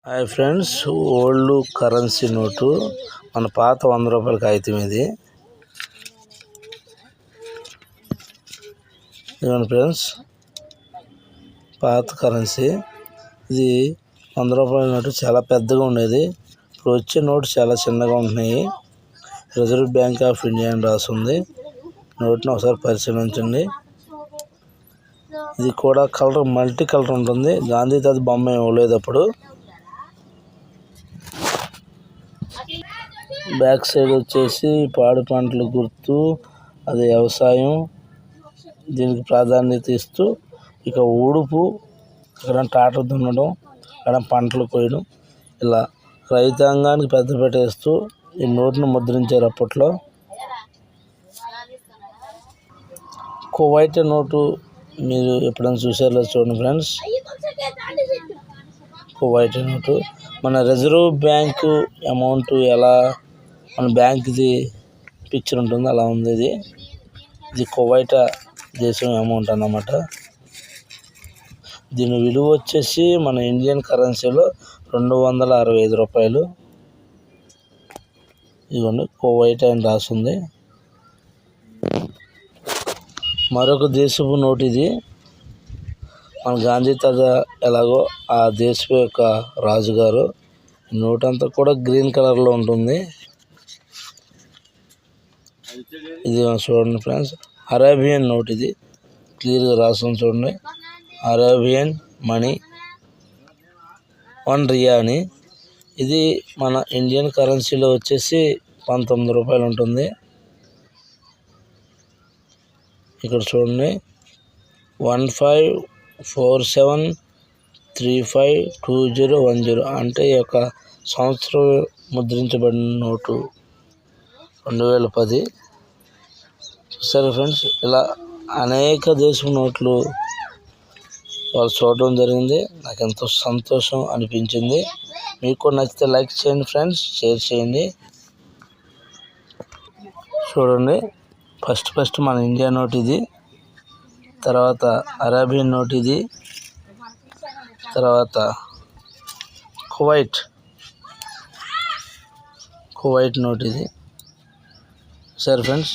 Hi friends, old currency note మన పాత 100 రూపాయల కాగితం ఇది. ఇదిగోండి ఫ్రెండ్స్, పాత కరెన్సీ ఇది. 100 రూపాయల నోటు చాలా పెద్దగా ఉండేది. ఇప్పుడు వచ్చే నోటు చాలా చిన్నగా ఉంటున్నాయి. రిజర్వ్ బ్యాంక్ ఆఫ్ ఇండియా అని రాస్తుంది. నోట్ని ఒకసారి పరిశీలించండి. ఇది కూడా కలర్ మల్టీ కలర్ ఉంటుంది. గాంధీ తాత బొమ్మ ఇవ్వలేదు అప్పుడు. బ్యాక్ సైడ్ వచ్చేసి పాడి పంటల గుర్తు, అది వ్యవసాయం, దీనికి ప్రాధాన్యత ఇస్తూ ఇక ఊడుపు, ఇక్కడ ట్రాక్టర్ దున్నడం, ఇక్కడ పంటలు కోయడం, ఇలా రైతాంగానికి పెద్దపీట వేస్తూ ఈ నోటును ముద్రించారు అప్పట్లో. కువైట్ నోటు మీరు ఎప్పుడైనా చూసారో చూడండి ఫ్రెండ్స్. కువైట్ నోటు మన రిజర్వ్ బ్యాంకు అమౌంట్ ఎలా మన బ్యాంక్ది పిక్చర్ ఉంటుంది అలా ఉంది. ఇది కువైట్ దేశం అమౌంట్ అన్నమాట. దీని విలువ వచ్చేసి మన ఇండియన్ కరెన్సీలో 265 రూపాయలు. ఇదిగోండి, కువైట్ అని రాస్తుంది. మరొక దేశపు నోటు ఇది. మన గాంధీ తాత ఎలాగో ఆ దేశం యొక్క రాజుగారు. నోట్ అంతా కూడా గ్రీన్ కలర్లో ఉంటుంది. ఇది చూడండి ఫ్రెండ్స్, అరేబియన్ నోట్ ఇది. క్లియర్గా రాస్తుంది చూడండి, అరేబియన్ మనీ 1 రియా అని. ఇది మన ఇండియన్ కరెన్సీలో వచ్చేసి 19 రూపాయలు ఉంటుంది. ఇక్కడ చూడండి, 1547352010 అంటే ఈ యొక్క సంవత్సరం ముద్రించబడిన నోటు 2010. సరే ఫ్రెండ్స్, ఇలా అనేక దేశపు నోట్లు వాళ్ళు చూడడం జరిగింది. నాకు ఎంతో సంతోషం అనిపించింది. మీకు నచ్చితే లైక్ చేయండి ఫ్రెండ్స్, షేర్ చేయండి. చూడండి, ఫస్ట్ మన ఇండియా నోట్ ఇది, తర్వాత అరేబియన్ నోట్ ఇది, తర్వాత కువైట్ నోట్ ఇది. సరే ఫ్రెండ్స్.